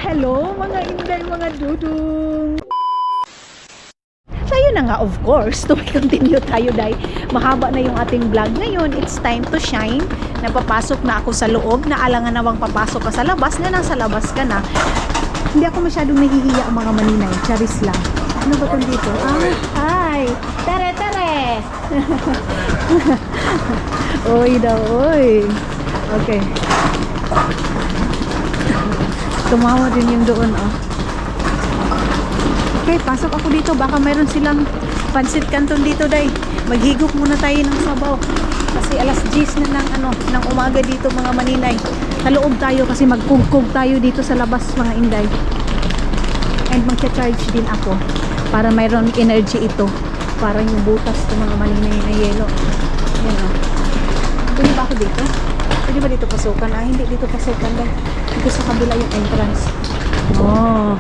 Hello mga inday, mga dudong. So yun na nga, of course, to continue tayo dahil mahaba na yung ating vlog ngayon. It's time to shine. Napapasok na ako sa loob, naalangan nawang papasok ka sa labas, na nasa labas ka na. Hindi ako masyadong nahihiya ang mga maninay. Charis lang. Ano ba itong dito? Hi! Tere, tere! Oy daw, oy. Okay. Tumawa din yung doon, oh. Okay, pasok ako dito. Baka mayroon silang pansit canton dito, day. Maghigop muna tayo ng sabaw. Kasi alas 10 na ng umaga dito, mga maninay. Sa loob tayo kasi magkugkog tayo dito sa labas, mga inday. And magcha-charge din ako para mayroon energy ito. Para yung butas ng mga maninay na yelo. Yan, oh. Pwede ba ako dito? Pwede ba dito pasukan? Hindi dito pasukan, day. Dito sa kabila yung entrance. Oh.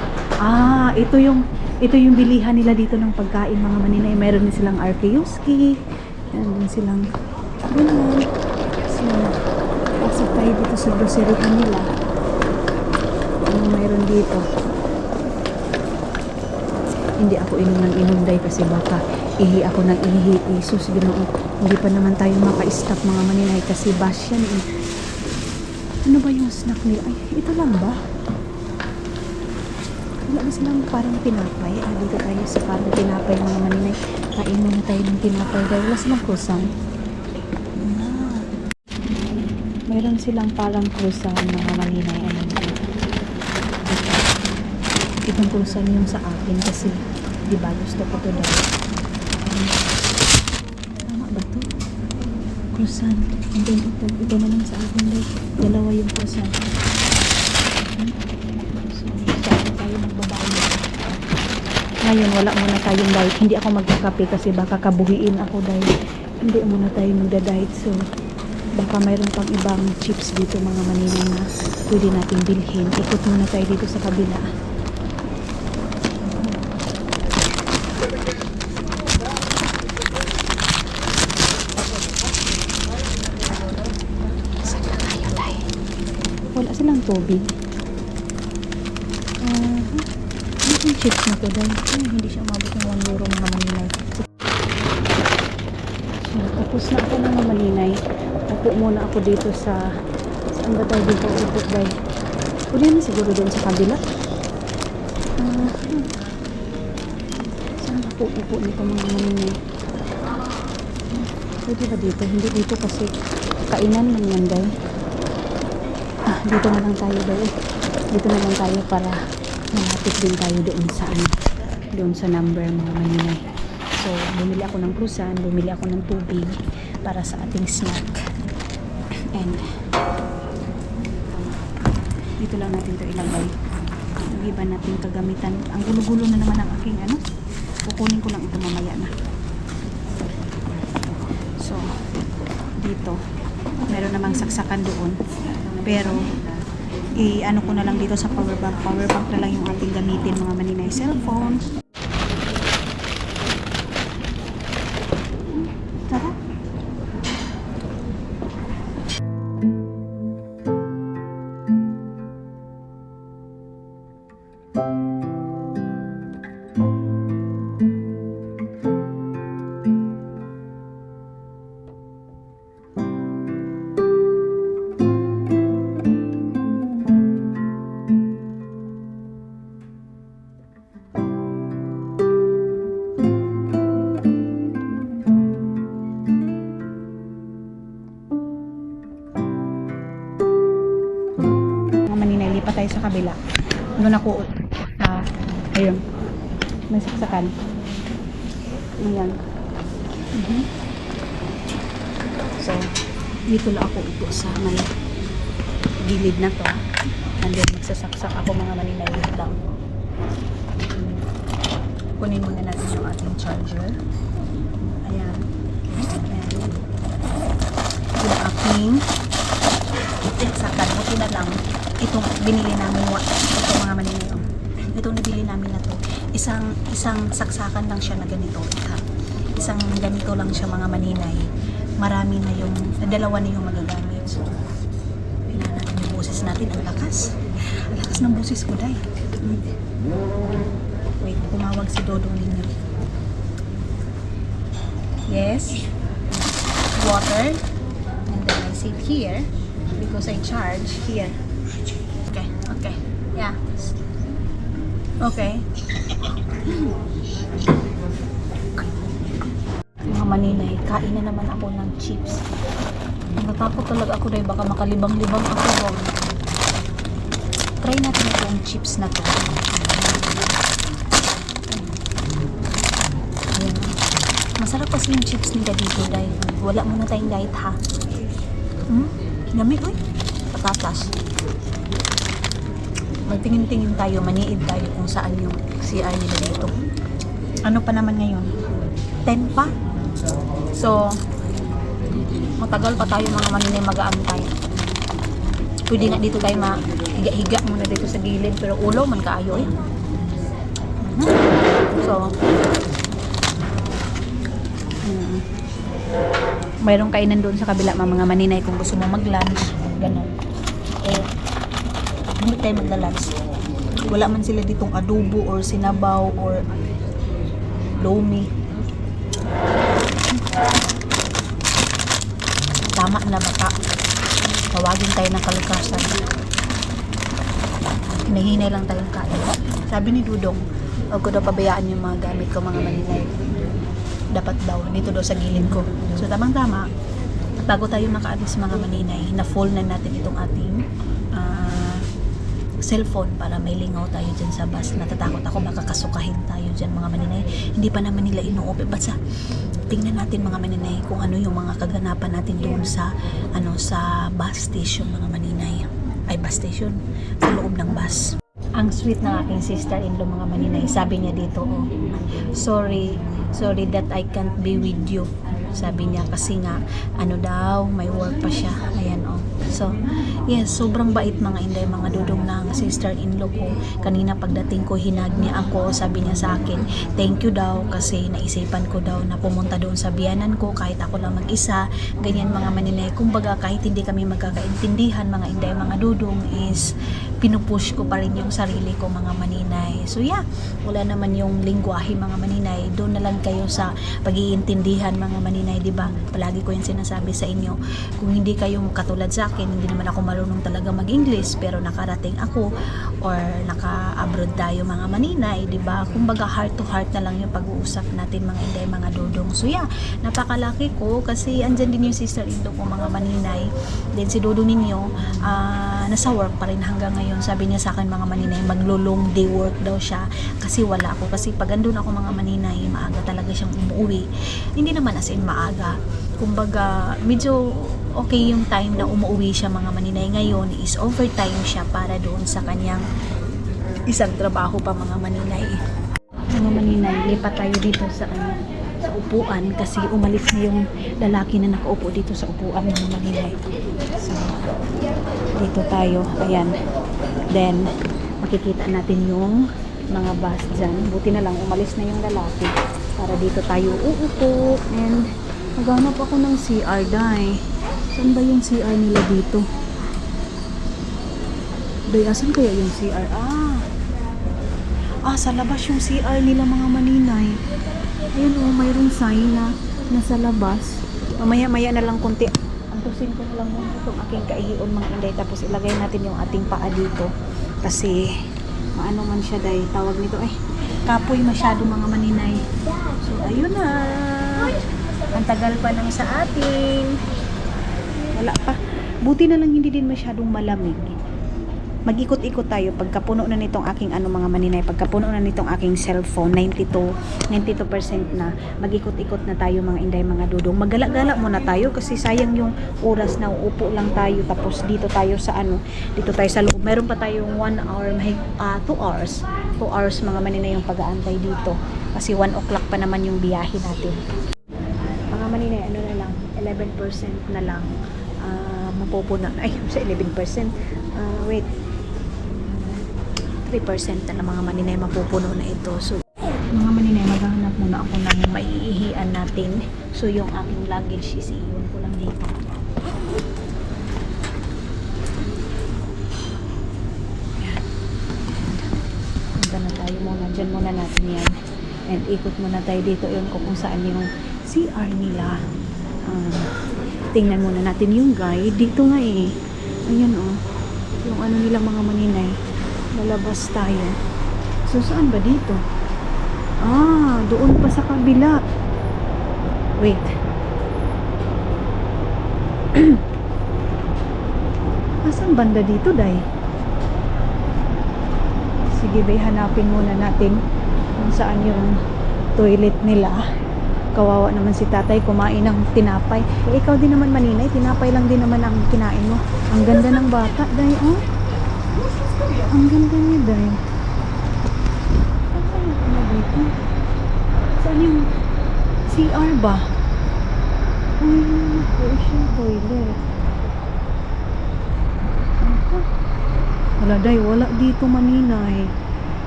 Ito yung bilihan nila dito ng pagkain, mga maninay. Meron din silang arkeyoski. Meron din silang ganun. So, pasok tayo dito sa groceryhan nila. Ano mayroon dito? Hindi ako inom day kasi baka ihi ako ng ihi. Isus, ganoon. Hindi pa naman tayo maka-stop, mga maninay, kasi bash yan eh. Ano ba yung snack nila? Ay, ito lang ba? Wala na silang parang tinapay. Dito tayo sa parang tinapay, mga maninay. Kain muna tayo ng tinapay dahil wala silang croissant. Mayroon silang parang croissant, mga maninay. Itong croissant yung sa akin kasi diba gusto ko to daw. Tama ba to? Croissant. And then ito naman sa akin daw. Dalawa yung croissant. Ngayon, wala muna tayong diet. Hindi ako magkakape kasi baka kabuhiin ako dahil hindi muna tayo magda-diet. So, baka mayroon pang ibang chips dito, mga maninay, na pwede natin bilhin. Ikot muna tayo dito sa kabila. Saan na tayo, tayo? Wala silang tubig. Yung chips na to dahil hindi siya umabot ng 1 euro, mga maninay. So, tapos na ako, mga maninay. Upo muna ako dito sa saan ba tayo dito upo dahil pwede na siguro doon sa kabila. Saan ako upo nito, mga maninay? Pwede ba dito? Hindi dito kasi kainan lang yan dahil. Dito na lang tayo dahil. Dito na lang tayo para malapit din tayo doon sa number, mga maninay. So, bumili ako ng croissant, bumili ako ng tubig para sa ating snack. And dito lang natin ito ilagay. Yung iba natin kagamitan. Ang gulo-gulo na naman ang aking kukunin ko lang ito mamaya na. So, dito meron namang saksakan doon. Pero i-ano ko na lang dito sa power bank. Power bank na lang yung ating gamitin, mga maninay. Cellphone. Tara. Lipat tayo sa kabila. Doon ako ayun, may saksakan. Ayan. So, dito lang ako upo sa may gilid na to. And then magsasaksak ako, mga maninay, lang. Kunin muna natin yung ating charger. Ayan. Ayan. Yung aking saksakan. Okay na lang. Itong binili namin, ito, mga maninay, itong nabili namin na to, isang saksakan lang siya na ganito, isang ganito lang siya, mga maninay. Marami na yung, dalawa na yung magagamit. So, natin yung boses natin, ang lakas. Lakas ng busis ko, day. Wait, tumawag si Dodong ninyo. Yes. Water. And then I sit here because I charge here. Okay, okay. Yeah. Okay. Mga maninay, kain na naman ako ng chips. Natakot talaga ako dahil baka makalibang-libang ako. Try natin itong chips na to. Ayan. Masarap kasi yung chips nila dito dahil wala muna tayong diet ha. Yummy, uy. Patatas. Magtingin-tingin tayo, maniid tayo kung saan yung CR nila dito. Ano pa naman ngayon? 10 pa? So, matagal pa tayo mga maninay mag-aantay. Pwede nga dito tayo higa-higa muna dito sa gilid, pero ulo man kaayo eh. So, mayroong kainan doon sa kabila mga maninay kung gusto mo mag-lunch, gano'n. Eh, hindi tayo magla-lunch. Wala man sila ditong adobo or sinabaw or lomi. Tama na baka tawagin tayo ng kalikasan. Hinahinay lang tayong kain. Sabi ni Dudong, huwag ko daw pabayaan yung mga gamit ko mga maninay. Dapat daw, dito daw sa gilid ko. So tamang-tama, bago tayo makaalis mga maninay, na full na natin itong ating cellphone para may lingaw tayo dyan sa bus. Natatakot ako makakasukahin tayo dyan mga maninay. Hindi pa naman nila inuope. Basta tingnan natin mga maninay kung ano yung mga kaganapan natin doon sa sa bus station mga maninay. Ay, bus station. Sa loob ng bus. Ang sweet ng aking sister-in-law mga maninay. Sabi niya dito, oh, sorry that I can't be with you. Sabi niya kasi nga, may work pa siya. Ayan, oh. So, yes, sobrang bait mga inday, mga dudong ng sister-in-law ko. Kanina pagdating ko, hinag niya ako. Sabi niya sa akin, thank you daw kasi naisipan ko daw na pumunta doon sa biyanan ko kahit ako lang mag-isa. Ganyan mga maninay. Kumbaga, kahit hindi kami magkakaintindihan mga inday, mga dudong is pinupush ko pa rin yung sarili ko mga maninay. So yeah, wala naman yung lingwahe mga maninay. Doon na lang kayo sa pag-iintindihan mga maninay, di ba? Palagi ko yung sinasabi sa inyo. Kung hindi kayo katulad sa akin, hindi naman ako marunong talaga mag-English, pero nakarating ako or naka-abroad tayo mga maninay, di ba? Kumbaga heart to heart na lang yung pag-uusap natin mga inday, mga dudong. So yeah, napakalaki ko kasi andyan din yung sister-in-law ko mga maninay. Then si dudong ninyo, nasa work pa rin hanggang ngayon. Sabi niya sa akin mga maninay, maglo-long day work daw siya kasi wala ako. Kasi pag andun ako mga maninay, maaga talaga siyang umuwi. Hindi naman as in maaga. Kumbaga, medyo okay yung time na umuwi siya mga maninay. Ngayon is overtime siya para doon sa kanyang isang trabaho pa mga maninay. Mga maninay, lipat tayo dito sa sa upuan kasi umalis na yung lalaki na nakaupo dito sa upuan mga maninay. So, dito tayo. Ayan. Then, makikita natin yung mga bus dyan. Buti na lang, umalis na yung lalaki para dito tayo uupo. And, naghanap ako ng CR, day. Saan ba yung CR nila dito? Day, asan kaya yung CR? Sa labas yung CR nila mga maninay. Ayun oh, mayroong sign na nasa labas. Mamaya-maya na lang konti. Antusin ko na lang muna itong aking kaihion mga inday. Tapos ilagay natin yung ating paa dito. Kasi, maano man siya day. Tawag nito kapoy masyado mga maninay. So, ayun na. Ang tagal pa lang sa atin. Wala pa. Buti na lang hindi din masyadong malamig. Mag-ikot-ikot tayo pagkapuno na nitong aking mga maninay, pagkapuno na nitong aking cellphone, 92% na, mag-ikot-ikot na tayo mga inday, mga dudong. Magala-gala muna tayo kasi sayang yung oras na uupo lang tayo tapos dito tayo sa dito tayo sa loob. Meron pa tayong 1 hour, 2 hours. 2 hours mga maninay yung pag-aantay dito kasi 1 o'clock pa naman yung biyahe natin. Mga maninay, na lang, 11% na lang mapupuno. Sa 11%. Wait. 3% na mga maninay mapupuno na ito. So, mga maninay, maghahanap muna ako ng maiihian natin. So, yung aking luggage is iiwan ko lang dito. muna tayo muna. Dyan muna natin yan. And ikot muna tayo dito. Yun kung saan yung CR nila. Tingnan muna natin yung guide. Dito nga eh. Ayan oh. Yung ano nila mga maninay. Lalabas tayo. So saan ba dito? Doon pa sa kabila. Wait. Asan banda dito, Day? Sige, bay, hanapin muna natin kung saan yung toilet nila. Kawawa naman si tatay kumain ng tinapay. Ikaw din naman maninay, tinapay lang din naman ang kinain mo. Ang ganda ng bata, Day, oh. Ang ganda niya, Day. Saan yung CR ba? Persian toilet. Wala, Day, wala dito maninay.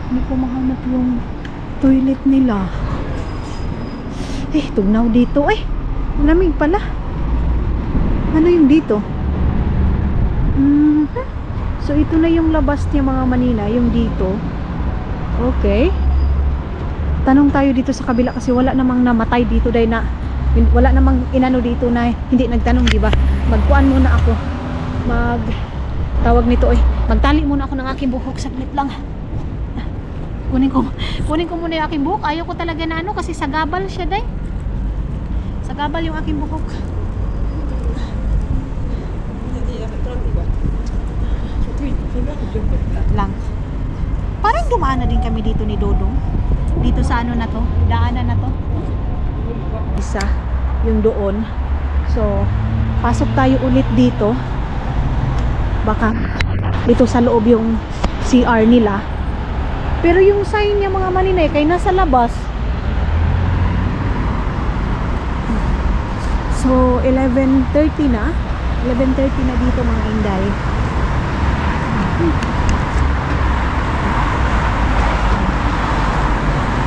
Hindi ko mahanap yung toilet nila. Tugnaw dito. Malamig pala. Ano yung dito? So ito na yung labas niya mga manina, yung dito. Okay. Tanong tayo dito sa kabila kasi wala namang namatay dito, Day, na wala namang inano dito na hindi nagtanong, di ba? Magkuan muna ako. Tawag nito magtali muna ako ng aking buhok saglit lang. Kunin ko muna yung aking buhok. Ayaw ko talaga na ano kasi sagabal siya, Day. Sagabal yung aking buhok. Lang. Parang dumaan na din kami dito ni Dodong. Dito sa ano na to, daanan na to. Isa, yung doon. So, pasok tayo ulit dito. Baka dito sa loob yung CR nila. Pero yung sign niya mga maninay kay nasa labas. So 11:30 na. 11:30 na dito mga Inday.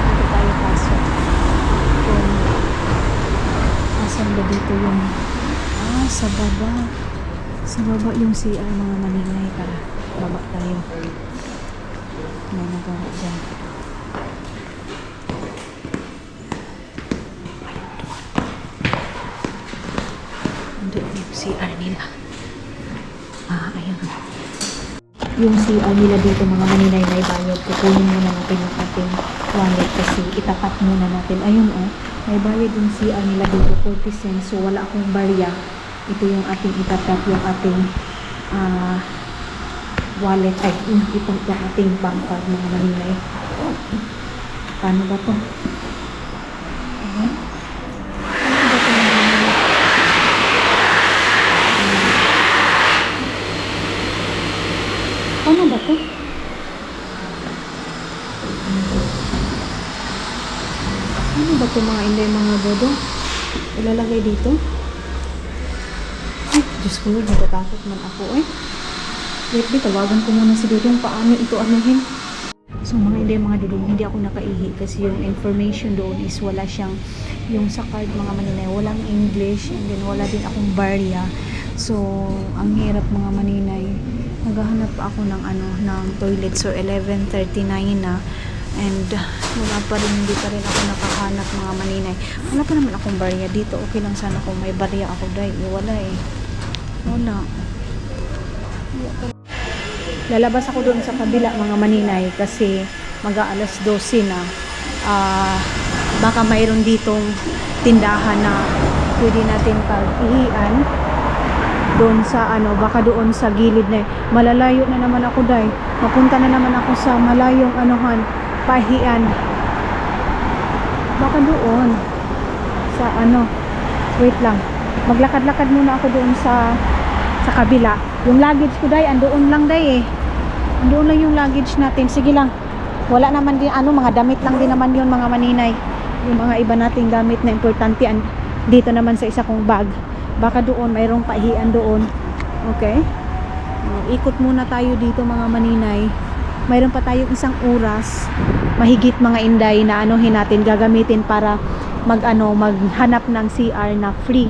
Dito tayo pasok. Asan ba dito yung sa baba. Sa baba yung CR mga maninay. Tara, baba tayo. May nagawa dyan. Hindi yung CR nila. Ayun. Yung CR nila dito mga maninay may bayad. Kukunin muna natin yung ating wallet kasi itapat muna natin. Ayun may bayad yung CR nila dito 40 cents. So wala akong barya. Ito yung ating itapat, yung ating wallet. Ito yung ating bank card mga maninay. Paano ba to? Paano ba to? Ano ba to mga Inday, mga bodo? Ilalagay dito? Diyos ko, natatakot man ako Wait, tawagan ko muna si Dudong paano ito anuhin. So mga Inday, mga Dudong, hindi ako nakaihi kasi yung information doon is wala siyang, yung sa card mga maninay, walang English and then wala din akong barya. So ang hirap mga maninay. Naghahanap pa ako ng ng toilet. So 11:39 na and wala pa rin, hindi pa rin ako nakahanap mga maninay. Wala pa naman akong barya dito. Okay lang sana kung may barya ako, Day. Wala wala. Lalabas ako doon sa kabila mga maninay kasi mag-aalas 12 na. Baka mayroon ditong tindahan na pwede natin pag-ihian doon sa baka doon sa gilid na malalayo na naman ako, Day. Mapunta na naman ako sa malayong pahian. Baka doon sa wait lang. Maglakad-lakad muna ako doon sa kabila. Yung luggage ko, Day, andoon lang, Day Andoon lang yung luggage natin. Sige lang. Wala naman din mga damit lang din naman yun mga maninay. Yung mga iba nating gamit na importante dito naman sa isa kong bag. Baka doon mayroong pahian doon. Okay? Ikot muna tayo dito mga maninay. Mayroon pa tayong isang oras mahigit mga Inday na natin gagamitin para maghanap ng CR na free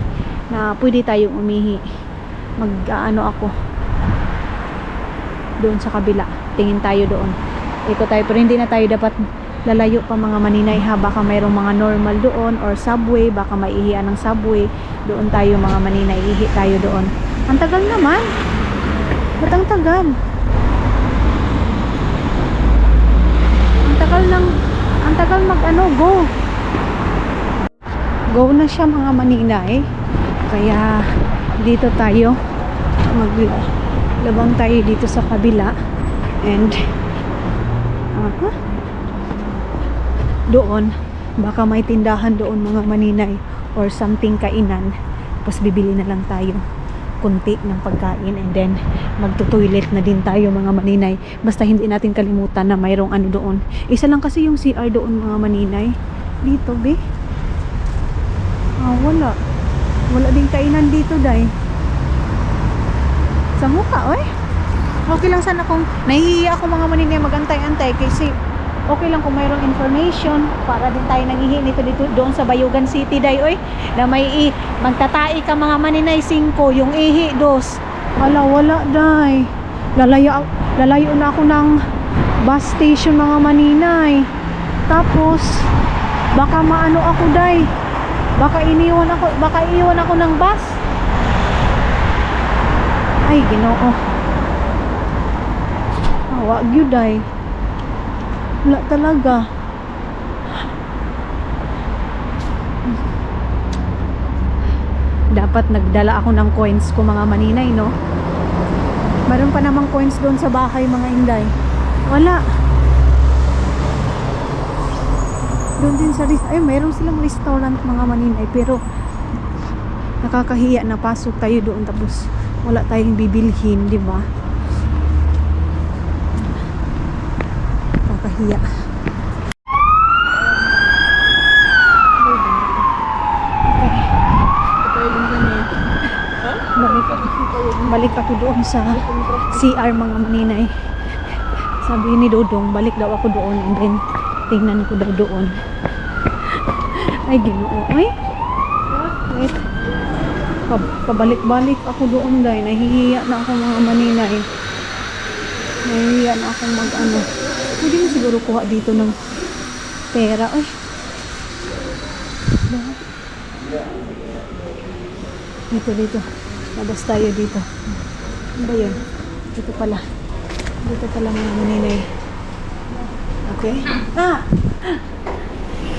na pwede tayong umihi. Ako doon sa kabila. Tingin tayo doon. Iko tayo, pero hindi na tayo dapat lalayo pa mga maninay ha. Baka mayroong mga normal doon or subway, baka maihian ng subway. Doon tayo mga maninay, ihi tayo doon. Ang tagal naman. Ba't ang tagal? Ang tagal mag ano, go. Go na siya mga maninay. Kaya dito tayo maglabang tayo dito sa kabila. And doon baka may tindahan doon mga maninay or something kainan, tapos bibili na lang tayo kunti ng pagkain and then magto-toilet na din tayo mga maninay. Basta hindi natin kalimutan na mayroong ano doon. Isa lang kasi yung CR doon mga maninay. Dito be wala din kainan dito day. Sa mukha okay lang sana kung nahihiya ako mga maninay magantay-antay kasi okay lang kung mayroong information para din tayo nanghihi nito dito doon sa Bayugan City day na may magtatai ka mga maninay 5 yung ihi 2. Wala day. Lalayo na ako ng bus station mga maninay. Tapos baka maano ako day. Baka iiwan ako ng bus. Ay Ginoo. Wag yun day. Wala talaga. Dapat nagdala ako ng coins ko mga maninay, no? Meron pa namang coins doon sa bahay mga inday. Wala. Doon din sa mayroon silang restaurant mga maninay, pero nakakahiya na pasok tayo doon tapos wala tayong bibilhin, di ba? Nakakahiya. Balik ako doon sa CR mga maninay. Sabi ni Dodong, balik daw ako doon and then tingnan ko daw doon. Ay Ginoo. Ay. Wait. Pabalik-balik ako doon dahil nahihiya na ako mga maninay. Nahihiya na akong mag-ano. Pwede mo siguro kuha dito ng pera. Ay. Dito. Labas tayo dito. Ano ba yun? Dito pala mga maninay. Okay?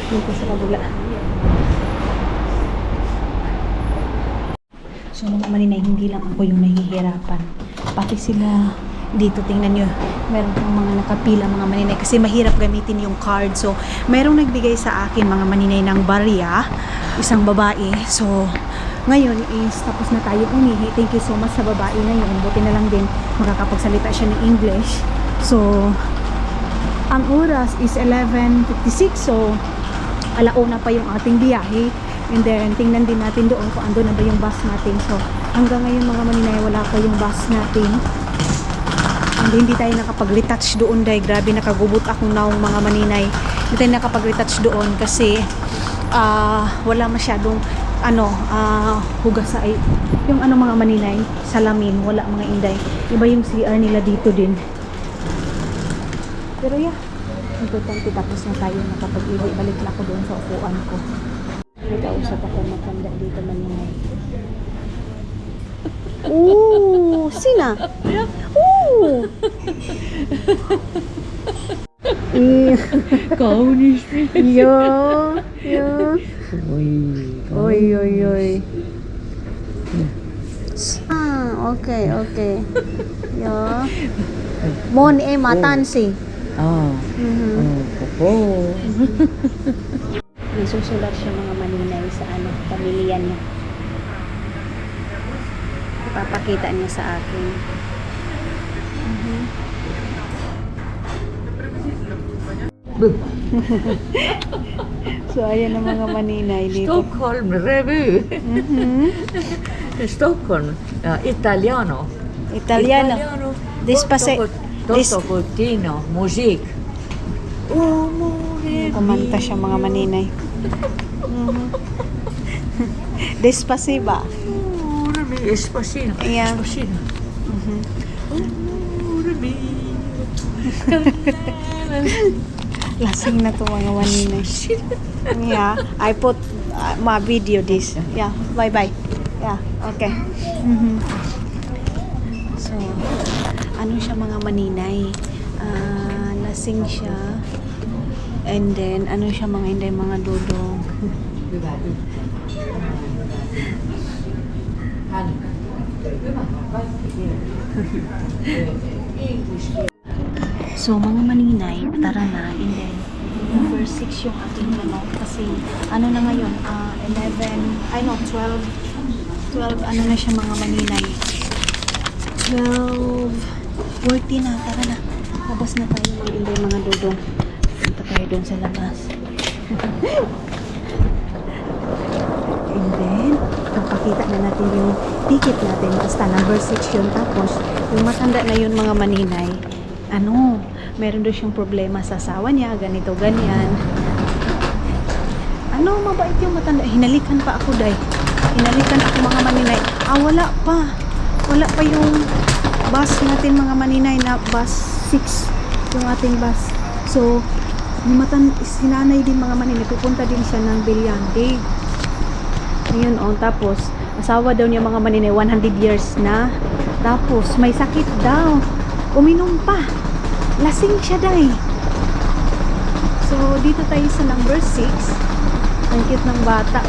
Dito sa kabila. So mga maninay, hindi lang ako yung nahihirapan. Pati sila dito, tingnan nyo. Meron pang mga nakapila mga maninay kasi mahirap gamitin yung card. So merong nagbigay sa akin mga maninay ng barya. Isang babae. So ngayon is tapos na tayo umihi. Thank you so much sa babae na yun. Buti na lang din makakapagsalita siya ng English. So ang oras is 11:56. So alauna pa yung ating biyahe. And then tingnan din natin doon kung ando na ba yung bus natin. So hanggang ngayon mga maninay wala pa yung bus natin. And hindi tayo nakapag-retouch doon dahil grabe nakagubot ako ng mga maninay. Hindi tayo nakapag-retouch doon kasi wala masyadong hugas ay yung mga maninay, salamin, wala mga inday. Iba yung CR nila dito din. Pero importante tapos na tayo nakapag-iwi. Balik na ako doon sa upuan ko. Nag-ausap ako matanda dito maninay. Ooh, sina? Ooh. Kaunis Yo. Oy. Okay. Yo. Mon matansi. May susulat siya mga maninay sa pamilya niya. Ipapakita niya sa akin. So ayan ang mga maninay dito. Stockholm revue. Stockholm italiano. Despacito musik. Kumanta siya mga maninay. Despacito. Despacito. Yeah. Despacito. Lasing na to mga maninay. Yeah, I put my video this. Yeah, bye-bye. Yeah, okay. So, ano siya mga maninay? Lasing siya. And then, ano siya mga inday, mga dodong. So, mga maninay, tara na. And then, number 6 yung ating ano. Kasi, ano na ngayon? 12 ano na siya mga maninay. 12:40 na. Tara na. Labas na tayo mga inday, mga dodong. Punta tayo doon sa labas. And then, papakita na natin yung ticket natin. Basta number 6 yun. Tapos, yung matanda na yun mga maninay, meron doon siyang problema sa asawa niya, ganito, ganyan. Mabait yung matanda. Hinalikan pa ako, day. Hinalikan ako mga maninay. Wala pa yung bus natin mga maninay na bus 6 yung ating bus. So, sinanay din mga maninay. Pupunta din siya ng Bilyande. Ayun, tapos, asawa daw niya mga maninay, 100 years na. Tapos, may sakit daw. Uminom pa. Lasing siya, day. So, dito tayo sa number 6. Ang cute ng bata.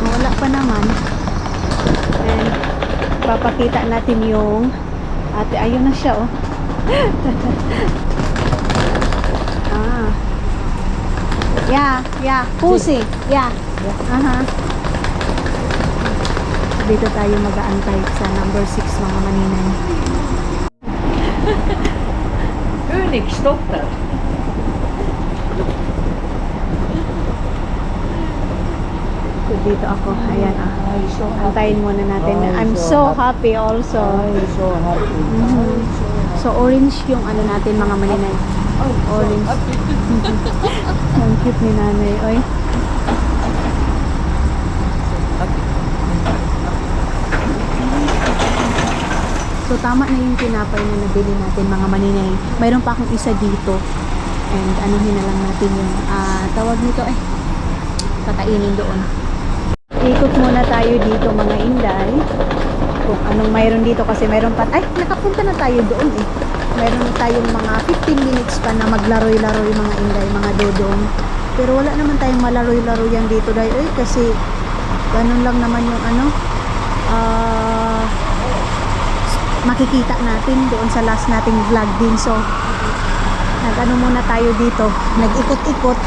Wala pa naman. And, papakita natin yung ate. Ayun na siya, Yeah. Pussy. Yeah. Dito tayo mag-aantay sa number 6 mga maninay. König stoppar. So, dito ako. Ayan, antayin muna natin. I'm so happy also. So happy. So, orange yung ano natin mga maninay. Orange. Ang cute ni nanay. Oy. So, tama na yung tinapay na nabili natin mga maninay. Mayroon pa akong isa dito. And anuhin na lang natin yung tawag nito kakainin doon. Ikot muna tayo dito mga inday. Kung anong mayroon dito kasi mayroon pa. Nakapunta na tayo doon Mayroon tayong mga 15 minutes pa na maglaroy-laroy mga inday, mga dodong. Pero wala naman tayong malaroy-laroy yan dito dahil kasi ganun lang naman yung makikita natin doon sa last nating vlog din. So, muna tayo dito. Nag-ikot-ikot.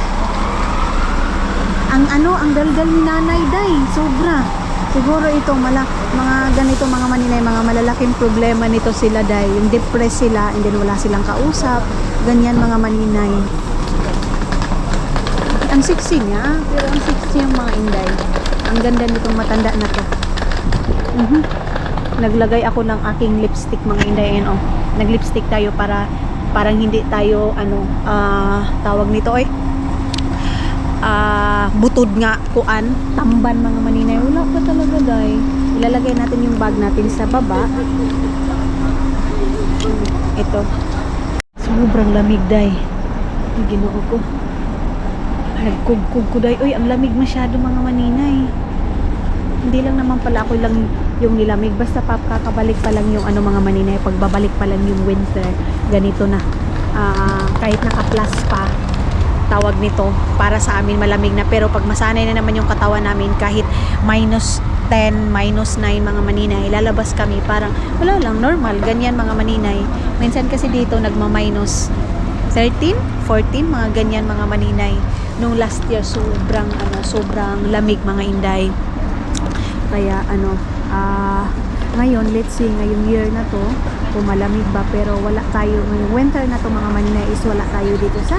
Ang daldal ni nanay, day. Sobra. Siguro ito, mga ganito mga maninay, mga malalaking problema nito sila, day. Yung depressed sila, and then wala silang kausap. Ganyan mga maninay. Ang sexy niya, pero ang sexy yung mga inday. Ang ganda nitong matanda na to. Naglagay ako ng aking lipstick mga inday. Ayan, nag-lipstick tayo para parang hindi tayo tawag nito butod nga kuan, tamban mga maninay. Wala pa talaga, day. Ilalagay natin yung bag natin sa baba. Ito. Sobrang lamig, day. Ginoo ko. Nagkugkug ko, day. Uy, ang lamig masyado mga maninay. Hindi lang naman pala ako lang yung nilamig. Basta kakabalik pa lang yung mga maninay. Pagbabalik pa lang yung winter. Ganito na. Kahit naka-plus pa, tawag nito, para sa amin malamig na. Pero pag masanay na naman yung katawan namin, kahit -10, -9 mga maninay, lalabas kami parang wala lang, normal, ganyan mga maninay. Minsan kasi dito nagma-13, 14, mga ganyan mga maninay. Nung last year sobrang lamig mga inday. Kaya ngayon, let's see, ngayong year na to, pumalamig ba, pero wala tayo, ngayong winter na to mga maninay, is wala tayo dito sa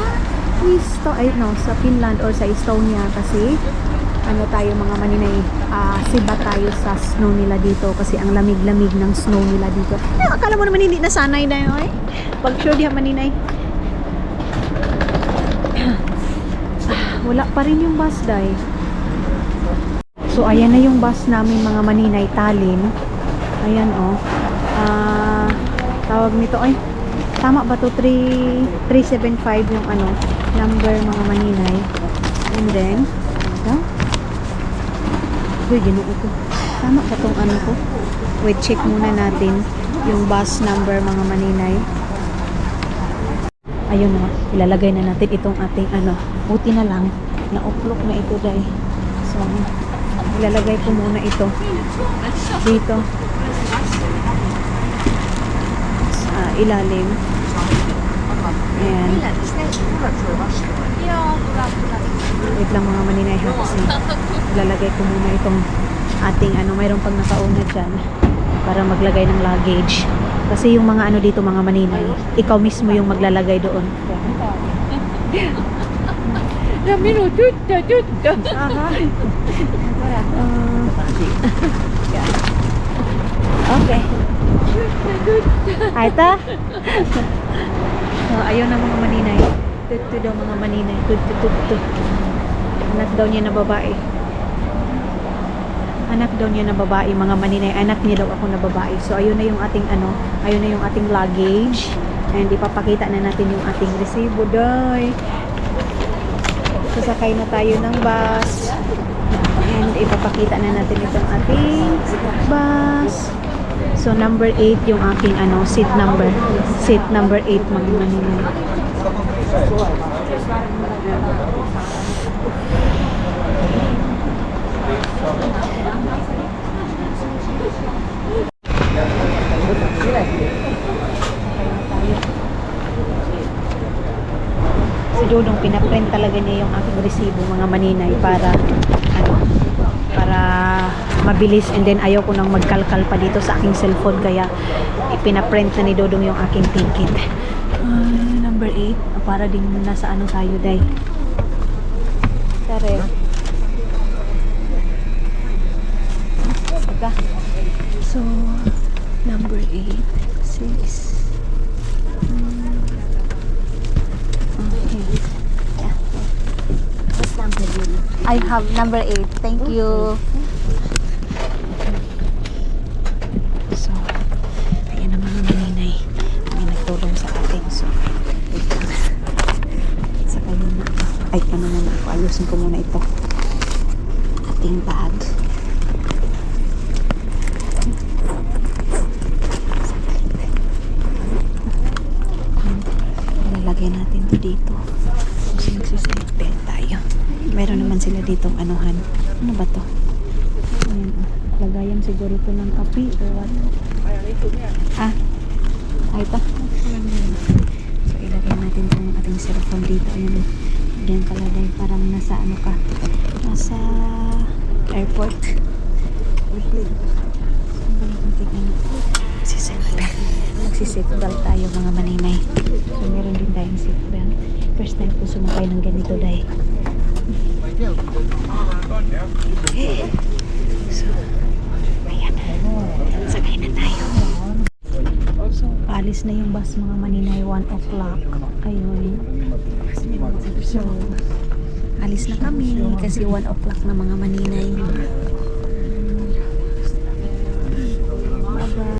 sa Finland or sa Estonia kasi tayo mga maninay, siba tayo sa snow nila dito kasi ang lamig-lamig ng snow nila dito. Akala mo naman hindi nasanay na yun, pag sure diha maninay. Wala pa rin yung bus, day. So, ayan na yung bus namin mga maninay, Tallinn. Ayan, tawag nito, Tama ba to? 375 yung ano, number mga maninay. And then, ito. Uy, ginoo ko. Tama ba tong ano ko? Wait, check muna natin yung bus number mga maninay. Ayun na, ilalagay na natin itong ating ano. Buti na lang, na-uplock na ito dahil. So, ilalagay ko muna ito dito sa ilalim. Ayan. Wait lang mga maninay ha, kasi ilalagay ko muna itong ating ano, mayroon pag nakauna dyan para maglagay ng luggage. Kasi yung mga ano dito mga maninay, ikaw mismo yung maglalagay doon. Okay. Ay ta. Ayun na mga maninay. Tuto daw mga maninay. Tuto. Anak daw niya na babae. Anak daw niya na babae mga maninay. Anak niya daw ako na babae. So ayun na yung ating ano, ayun na yung ating luggage. And ipapakita na natin yung ating resibo doy. Sasakay na tayo ng bus. And ipapakita na natin itong ating bus. So number 8 yung aking ano, seat number 8 mga maninay. Si Dodong pinaprint talaga niya yung aking resibo mga maninay para ano, para mabilis, and then ayaw ko nang magkalkal pa dito sa aking cellphone kaya ipinaprint na ni Dodong yung aking ticket. Number 8 para din nasa ano tayo day. Tara. Saka. So number 8 6 I have number 8. Thank you. So, ayan na mga maninay. May nagtulong sa atin. So, sakay muna ako. Ay, ano muna ako. Ayusin ko muna ito. Ating bag. Ilalagay natin ito dito. Kasi magsisipin tayo. Meron naman sila ditong anuhan. Ano ba to? Ayan, lagayan siguro ito ng kape or what? Ah, ay ito. So, ilagay natin itong ating cellphone dito. Ayan, diyan kalagay. Parang nasa ano ka? Nasa airport. Magsisitbelt tayo mga maninay. So, meron din tayong seatbelt. First time ko sumakay ng ganito dahil. Okay. So, ayan. Sakay na tayo. So, paalis na yung bus mga maninay. 1 o'clock. Ayun. So, alis na kami kasi 1 o'clock na mga maninay. Bye-bye.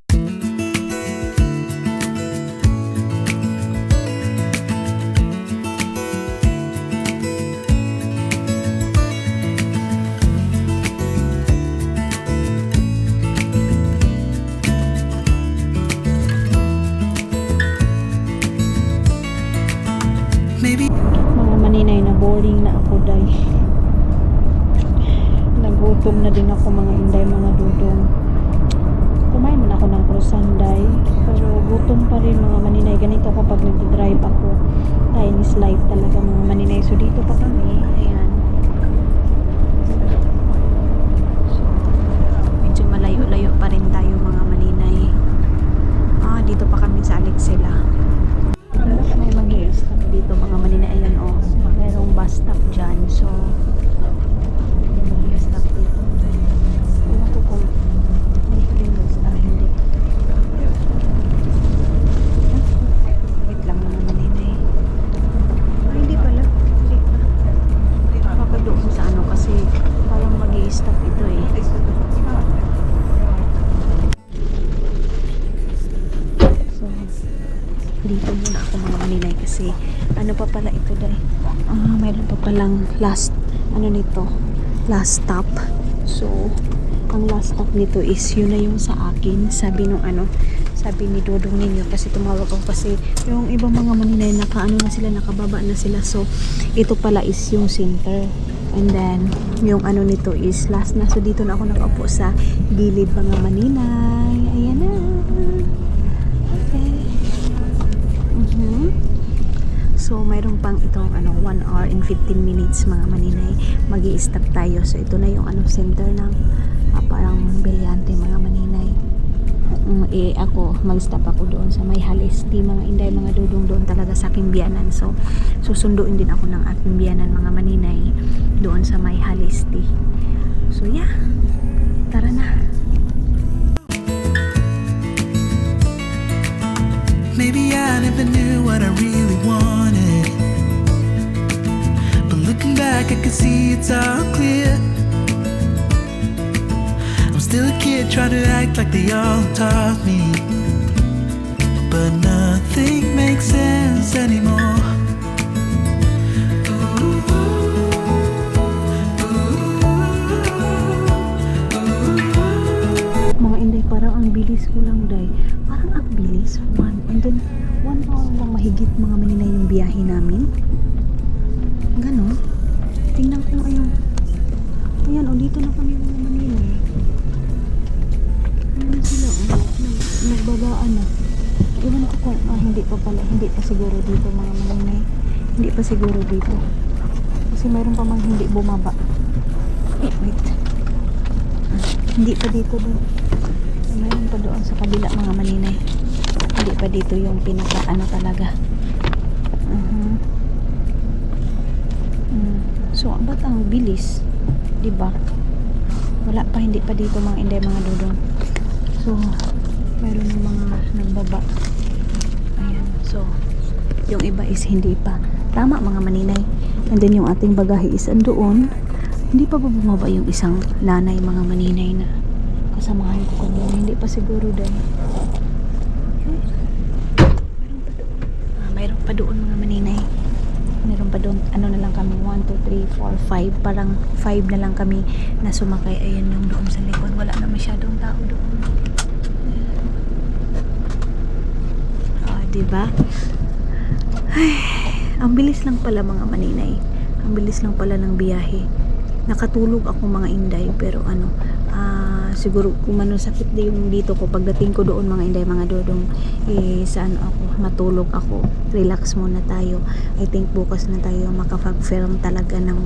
Mga maninay na boring na ako day. Nagutom na din ako mga inday mga dudong. Kumain man ako ng croissant day. Pero gutom pa rin mga maninay. Ganito kapag nag-drive ako. Chinese life talaga mga maninay. So dito pa kami. Ayan. So, medyo malayo-layo pa rin tayo mga maninay. Dito pa kami sa Alexela. May mag-stop dito mga maninay. Ayan o, mayroong bus stop dyan. So mag-stop dito. Ewan ko kung hindi ko rin mag-stop. Hindi. Wait lang mga maninay. Hindi pala. Hindi pa. Day. Ano pa pala ito, Day? Mayroon pa palang last stop. So ang last stop nito is yun na yung sa akin. Sabi ni Dodong ninyo, kasi tumawag ako kasi yung ibang mga Maninay nakababa na sila. So ito pala is yung center. And then, yung nito is last na. So, dito na ako nakaupo sa gilid mga Maninay. Ayan na. Okay. So, mayroon pang itong 1 hour and 15 minutes mga Maninay. Mag-i-stop tayo. So, ito na yung center ng parang Beliante mga Maninay. Ako, mag-stop ako doon sa may Halisti mga Inday, mga Dodong doon talaga sa aking biyanan. So, susunduin din ako ng aking biyanan mga Maninay doon sa may Halisti. So, yeah. Tara na. Maybe I never knew what I really wanted, but looking back I can see it's all clear. I'm still a kid trying to act like they all taught me, but nothing makes sense anymore. Mga Inday, parang ang bilis ko lang, Day. Parang ang bilis. And then 1 hour lang mahigit mga Maninay yung biyahe namin. Ganon. Tingnan ko ayun. Ayan, dito na kami mga Maninay. Ayan na sila, nagbabaan na. Iwan ko kung, hindi pa siguro dito mga Maninay. Hindi pa siguro dito. Kasi mayroon pa mang hindi bumaba. Wait. Hindi pa dito doon. Mayroon pa doon sa kabila mga Maninay. Hindi pa dito yung pinaka talaga. So, ba't ang bilis? Diba? Wala pa, hindi pa dito mga Inday, mga Dodong. So, mayroon yung mga nagbaba. Ayan. So, yung iba is hindi pa. Tama mga Maninay. And then yung ating bagahe is andoon. Hindi pa ba bumaba yung isang nanay mga Maninay na kasamahan ko kanina? Hindi pa siguro dahil. Mayroon pa doon mga Maninay. Mayroon pa doon. Ano na lang kami? 1, 2, 3, 4, 5. Parang 5 na lang kami na sumakay. Ayan yung doon sa likod. Wala na masyadong tao doon. Diba? Ay, ang bilis lang pala mga Maninay. Ang bilis lang pala ng biyahe. Nakatulog ako mga Inday, pero siguro kung sakit din yung dito ko pagdating ko doon mga Inday, mga Dodong, saan ako matulog ako, relax muna tayo. I think bukas na tayo makapag-film talaga ng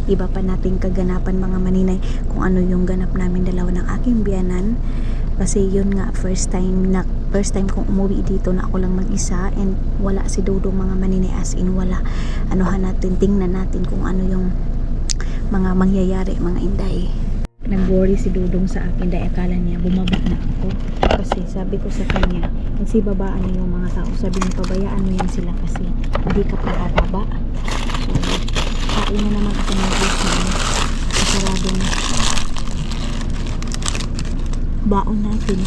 iba pa nating kaganapan mga Maninay, kung ano yung ganap namin dalawa ng aking biyanan. Kasi yun nga, first time kong umuwi dito na ako lang mag-isa, and wala si Dodong mga Maninay, as in wala. Tingnan natin kung ano yung mga mangyayari mga Inday. Nag-worry si Dodong sa akin dahil akala niya bumaba na ako. Kasi sabi ko sa kanya, nagsibabaan na yung mga tao. Sabi niya, pabayaan mo yan sila kasi hindi ka pa bababa. So, kain na naman ako ng juice na kasarado na. Baon natin.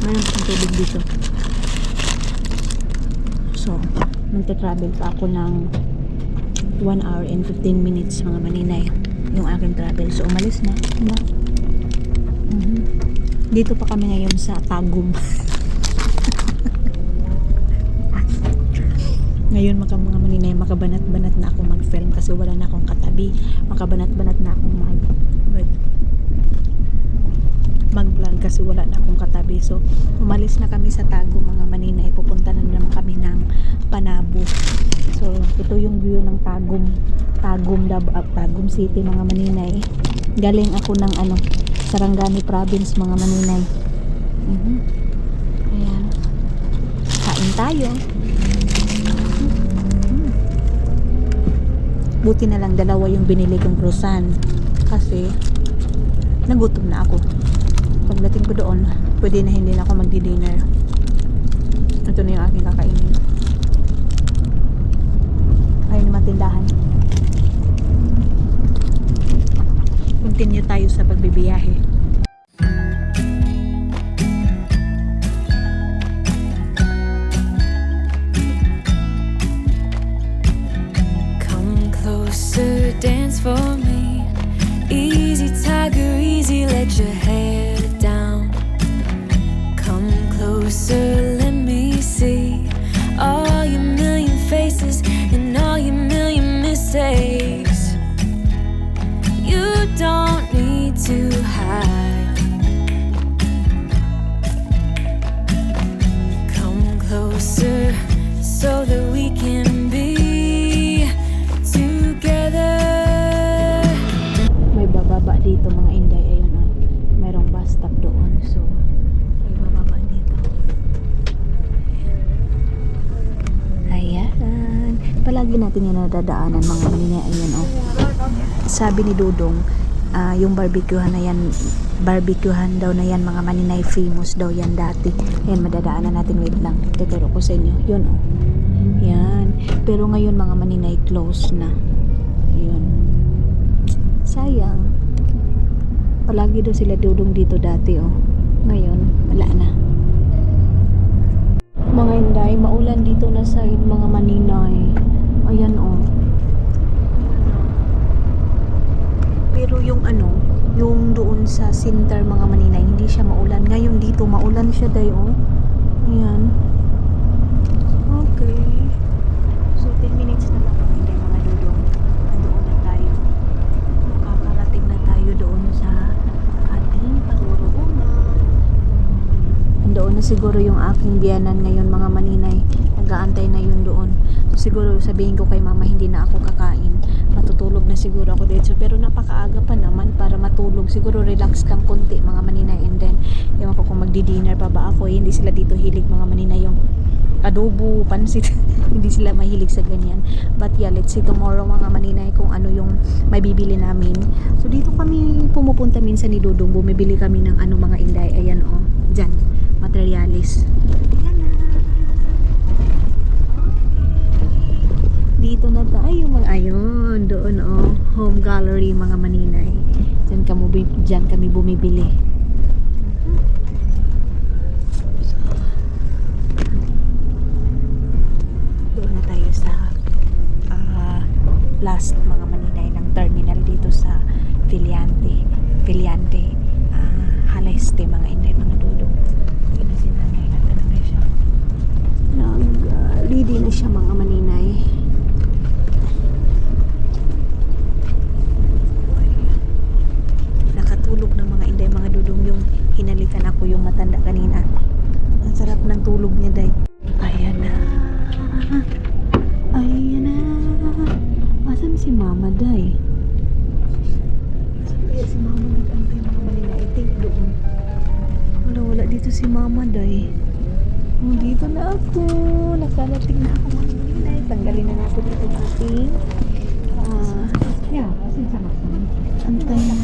Mayroon pa akong tubig dito. So, magta-travel pa ako ng 1 hour and 15 minutes mga Maninay yung aking travel. So umalis na. Dito pa kami ngayon sa Tagum. Ngayon mga Maninay, makabanat-banat na ako mag-film kasi wala na akong katabi. Makabanat-banat na akong mag-vlog kasi wala na akong katabi. So umalis na kami sa Tagum mga Maninay. Pupunta na naman kami ng Panabo. So, ito yung view ng Tagum City mga Maninay. Galing ako ng Sarangani Province mga Maninay. Ayan. Kain tayo. Buti na lang dalawa yung binili kong croissant kasi nagutom na ako. Pagdating ko doon, pwede na hindi na ako magdi-dinner. Ito na yung aking kakainin. Ayun yung matindahan. Continue tayo sa pagbibiyahe. palagi natin yan nadadaanan mga maninay. Ayan oh. Sabi ni Dudong, yung barbecuehan na yan, barbecuehan daw na yan mga maninay, famous daw yan dati. Ayan, madadaanan natin, wait lang, tuturo ko sa inyo. Yun oh. Yan. Pero ngayon mga maninay, close na. Yun. Sayang. Palagi daw sila Dudong dito dati oh. Ngayon, wala na. Mga Inday, maulan dito na sa mga maninay. Ayan oh. Pero yung ano, yung doon sa center mga maninay, hindi siya maulan. Ngayon dito, maulan siya day oh. Ayan. Okay. So 10 minutes na lang mga Inday, mga Dudong. Doon na tayo. Makakarating na tayo doon sa ating paruroonan. Doon na siguro yung aking biyanan ngayon mga maninay. Nag-aantay na yun doon. So, siguro sabihin ko kay mama hindi na ako kakain. Matutulog na siguro ako dito. Pero napakaaga pa naman para matulog. Siguro relax kang konti mga maninay. And then, ewan ko kung magdi-dinner pa ba ako. Hindi sila dito hilig mga maninay yung adobo, pansit. Hindi sila mahilig sa ganyan. But yeah, let's see tomorrow mga maninay kung ano yung may bibili namin. So dito kami pumupunta minsan ni Dudong. Bumibili kami ng ano mga Inday. Ayan oh. Dyan. Materialis. Ayan na. Dito na tayo mga ayun. Doon oh. Home gallery mga maninay. Dyan kami bumibili. Doon na tayo sa last mga maninay ng terminal dito sa Filiante. Haleste mga Inday, mga Dudong. Yun na si nanay. Nagtanagay siya. Ready na siya mga maninay. Nakatulog ng mga Inday, mga Dudong, yung hinalikan ako yung matanda kanina. Ang sarap ng tulog niya day. Ayan na. Ayan na. Asan si mama day? Kaya si mama nag-antay mga maninay. I think doon. Wala dito si mama day. Oh, dito na ako. Nakarating na ako mga maninay. Tanggalin na natin ito ating antay na.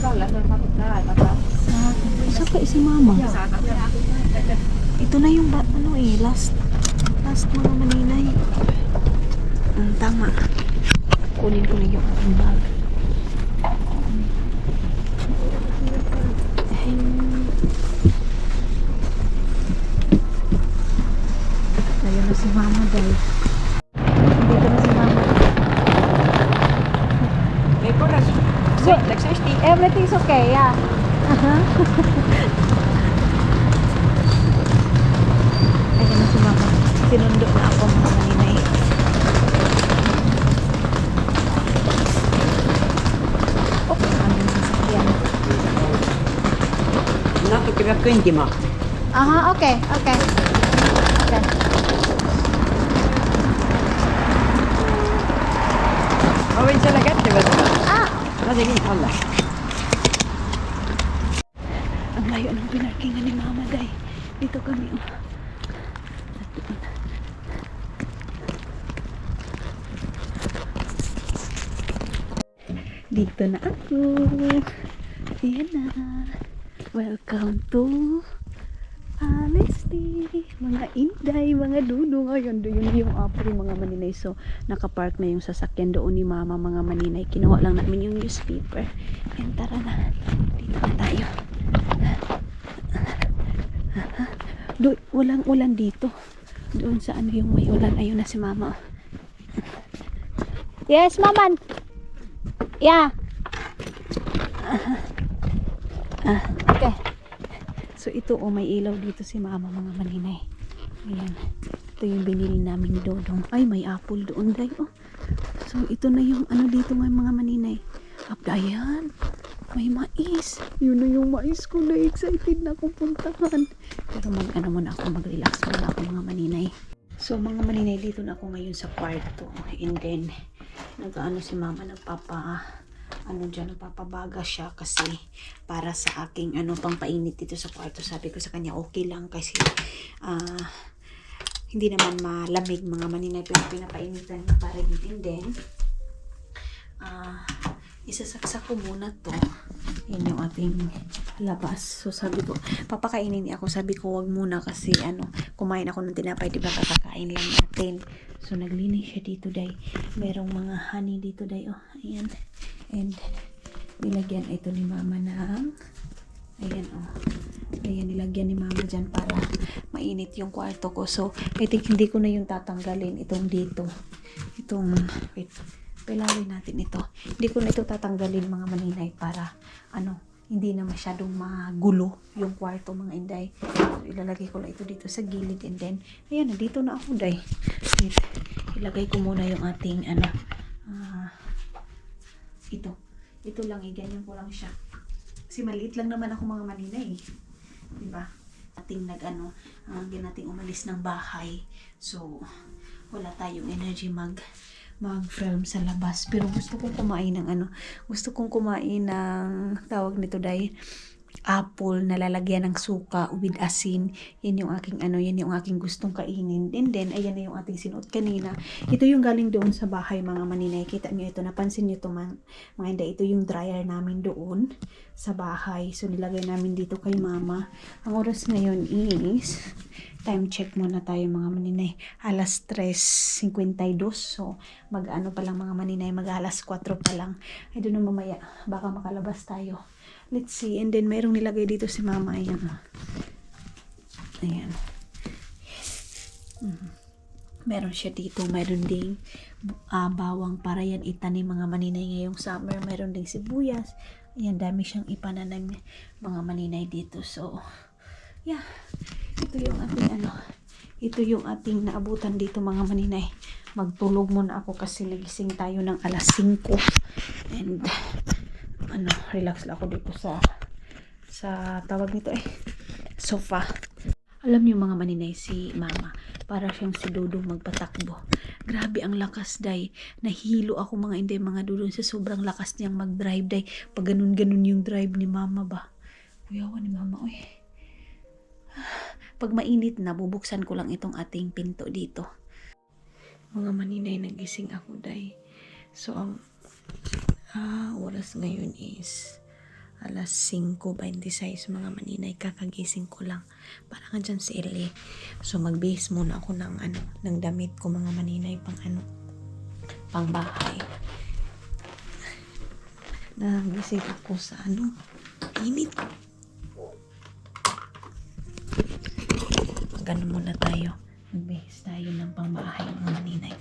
Isa pa si mama. Ito na yung last mga maninay. Tama. Kunin ko na yung aking bag. Ayun na si mama guys. Dito na si mama. Everything's okay, yeah. Ayun na si mama. Sinundo na ako mga maninay. Aha, okay. Ang layo ng pinarkingan ni mama day. Dito kami Dito na ako. Ayan na. Welcome to Halesti, mga Inday, mga Dudong. Ayun, yun yung apple mga maninay. So, nakapark na yung sasakyan doon ni mama mga maninay. Kinuha lang namin yung newspaper. Yan, tara na. Dito na tayo. Walang ulan dito. Doon sa ano yung may ulan. Ayun na si mama. Yes, maman. Yeah. Okay. So ito may ilaw dito si mama mga maninay. Ayan. Ito yung binili namin Dodong. Ay, may apple doon day. So ito na yung ano dito mga maninay. Ayan. May mais. Yun na yung mais ko na excited na akong puntahan. Pero mag-relax muna ako mga maninay. So mga maninay, dito na ako ngayon sa kwarto. And then, si mama nagpapabaga siya kasi para sa aking pampainit dito sa kwarto. Sabi ko sa kanya okay lang kasi hindi naman malamig mga maninay, pero pinapainitan niya para din. And then, isasaksak ko muna to. Yan yung ating labas. So sabi ko, papakainin niya ako. Sabi ko, wag muna kasi kumain ako ng tinapay, diba kakakain lang natin. So naglinis siya dito, day. Merong mga honey dito, day. Oh, ayan. And nilagyan ito ni mama ng, ayan, oh. Ayan, nilagyan ni mama dyan para mainit yung kwarto ko. So, I think hindi ko na yung tatanggalin itong dito. Itong, wait, pilawin natin ito. Hindi ko na ito tatanggalin mga maninay para, hindi na masyadong magulo yung kwarto mga inday. So, ilalagay ko lang ito dito sa gilid and then, ayan, nandito na ako, day. Wait, ilagay ko muna yung ating, ito lang, ganyan ko lang siya. Kasi maliit lang naman ako mga maninay. Diba? Ating nating umalis ng bahay. So, wala tayong energy mag-film sa labas. Pero gusto kong kumain ng tawag nito, day, apple na lalagyan ng suka with asin. Yan yung aking gustong kainin. And then, ayan na yung ating sinuot kanina. Ito yung galing doon sa bahay mga maninay. Kita nyo ito, napansin nyo ito mga hindi. Ito yung dryer namin doon sa bahay. So, nilagay namin dito kay mama. Ang oras ngayon is, time check muna tayo mga maninay. Alas 3:52. So, pa lang mga maninay, alas 4 pa lang. I don't know, mamaya, baka makalabas tayo. Let's see. And then, mayroong nilagay dito si mama. Ayan. Ayan. Meron siya dito. Meron ding bawang para yan itanim mga maninay ngayong summer. Meron ding sibuyas. Ayan, dami siyang ipananim mga maninay dito. So, yeah. Ito yung ating naabutan dito mga maninay. Magtulog muna ako kasi nagising tayo ng alas 5. And, relax lang ako dito sa tawag nito sofa. Alam niyo mga maninay, si mama, para siyang si Dudong magpatakbo. Grabe ang lakas, day. Nahilo ako mga Dudong sa sobrang lakas niyang mag-drive, day. Pag ganun-ganun yung drive ni mama ba. Kuyawan ni mama, oy. Pag mainit na, bubuksan ko lang itong ating pinto dito. Mga maninay, nagising ako, day. So, oras ngayon is alas 5:26 mga maninay, kakagising ko lang. Para nga dyan si Ellie. So, magbihis muna ako ng damit ko mga maninay pang bahay. Nagising ako sa init. Ganun muna tayo. Magbihis tayo ng pangbahay mga maninay.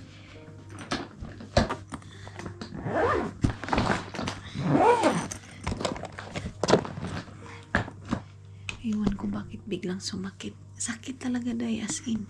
Ewan ko bakit biglang sumakit. Sakit talaga, day, as in.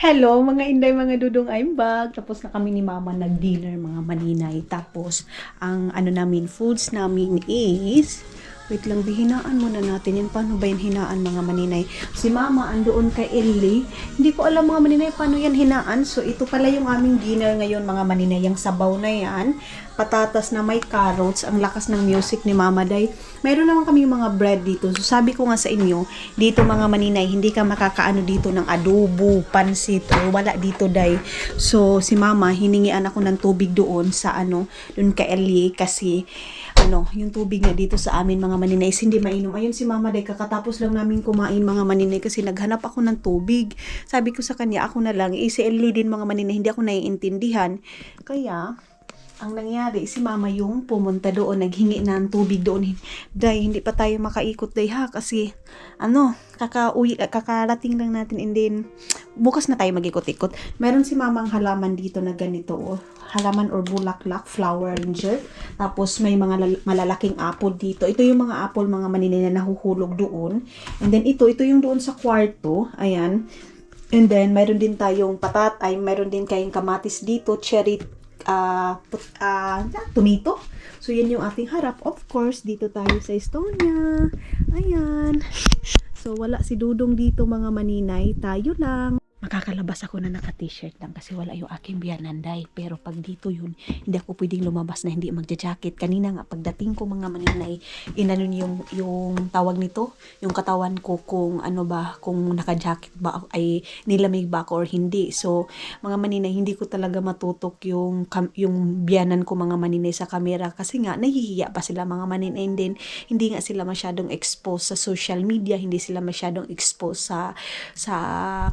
Hello mga inday, mga dudong, I'm back. Tapos na kami ni mama nag-dinner mga maninay. Tapos ang namin, foods namin is, wait lang, hinaan muna natin yan. Paano ba yan hinaan mga maninay? Si mama andoon kay Ellie. Hindi ko alam mga maninay paano yan hinaan. So ito pala yung aming dinner ngayon mga maninay. Yung sabaw na yan, patatas na may carrots. Ang lakas ng music ni mama, day. Mayroon naman kami mga bread dito. So sabi ko nga sa inyo, dito mga maninay, hindi ka makakaano dito ng adobo, pansit, o wala dito, day. So si mama, hiningian ako ng tubig doon sa doon kay Ellie kasi yung tubig na dito sa amin mga maninay is hindi mainom. Ayun si mama, day, kakatapos lang namin kumain mga maninay kasi naghanap ako ng tubig. Sabi ko sa kanya, ako na lang. Si Ellie din mga maninay, hindi ako naiintindihan. Kaya, ang nangyari, si mama yung pumunta doon, naghingi ng tubig doon. Day, hindi pa tayo makaikot, day, ha? Kasi, kakarating lang natin and then, bukas na tayo mag-ikot-ikot. Meron si mamang halaman dito na ganito, halaman or bulaklak, flower ranger. Tapos, may mga malalaking apple dito. Ito yung mga apple, mga maninay na nahuhulog doon. And then, ito yung doon sa kwarto. Ayan. And then, mayroon din tayong mayroon din kayong kamatis dito, cherry, tomato. So, yan yung ating harap. Of course, dito tayo sa Estonia. Ayan. So, wala si Dudong dito mga maninay. Tayo lang. makakalabas ako na naka-t-shirt lang kasi wala yung aking biyananday. Pero pag dito yun, hindi ako pwedeng lumabas na hindi magja-jacket. Kanina nga, pagdating ko mga maninay, inanon yung tawag nito, yung katawan ko kung ano ba, kung naka-jacket ba, ay nilamig ba ako or hindi. So, mga maninay, hindi ko talaga matutok yung biyanan ko mga maninay sa camera kasi nga, nahihiya pa sila mga maninay. And then, hindi nga sila masyadong exposed sa social media, hindi sila masyadong exposed sa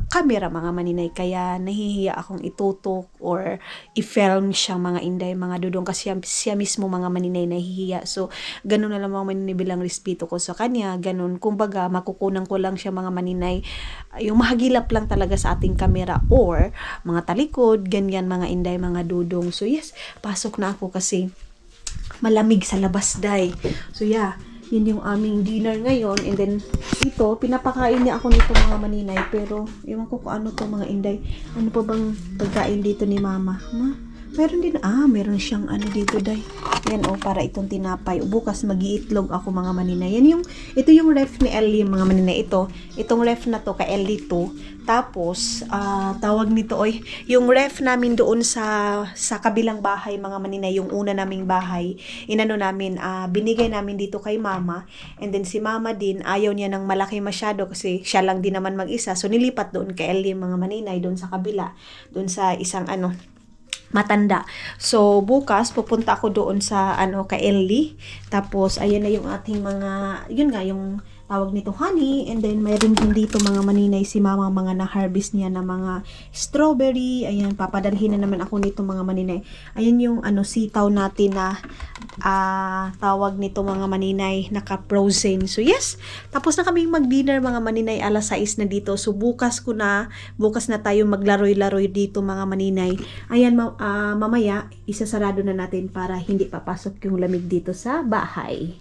camera mga maninay, kaya nahihiya akong itutok or i-film siya mga inday, mga dudong, kasi siya mismo mga maninay nahihiya. So ganun na lang mga maninay bilang respeto ko sa kanya, ganun, kumbaga makukunan ko lang siya mga maninay, yung mahagilap lang talaga sa ating camera or mga talikod, ganyan mga inday, mga dudong. So yes, pasok na ako kasi malamig sa labas day. So yeah, yun yung aming dinner ngayon. And then, ito, pinapakain niya ako nito mga maninay. Pero, ewan ko kung ano to mga inday. Ano pa bang pagkain dito ni mama? Meron din, meron siyang ano dito day. Yan para itong tinapay. Bukas mag-iitlog ako mga maninay. Ito yung ref ni Ellie mga maninay. Itong ref na to kay Ellie to. Tapos, tawag nito yung ref namin doon sa kabilang bahay mga maninay, yung una naming bahay, binigay namin dito kay mama. And then si mama din, ayaw niya ng malaki masyado kasi siya lang din naman mag-isa. So nilipat doon kay Ellie mga maninay, doon sa kabila, doon sa isang matanda. So, bukas, pupunta ako doon sa, kay Ellie. Tapos, ayan na yung ating yun nga, yung tawag nito, honey. And then, mayroon din dito mga maninay si mama, mga na-harvest niya na mga strawberry. Ayan, papadalhin na naman ako nito mga maninay. Ayan yung, sitaw natin na, tawag nito mga maninay, naka-frozen. So, yes, tapos na kaming mag-dinner mga maninay, alas 6 na dito. So, bukas na tayo maglaroy-laroy dito mga maninay. Ayan, mamaya, isasarado na natin para hindi papasok yung lamig dito sa bahay.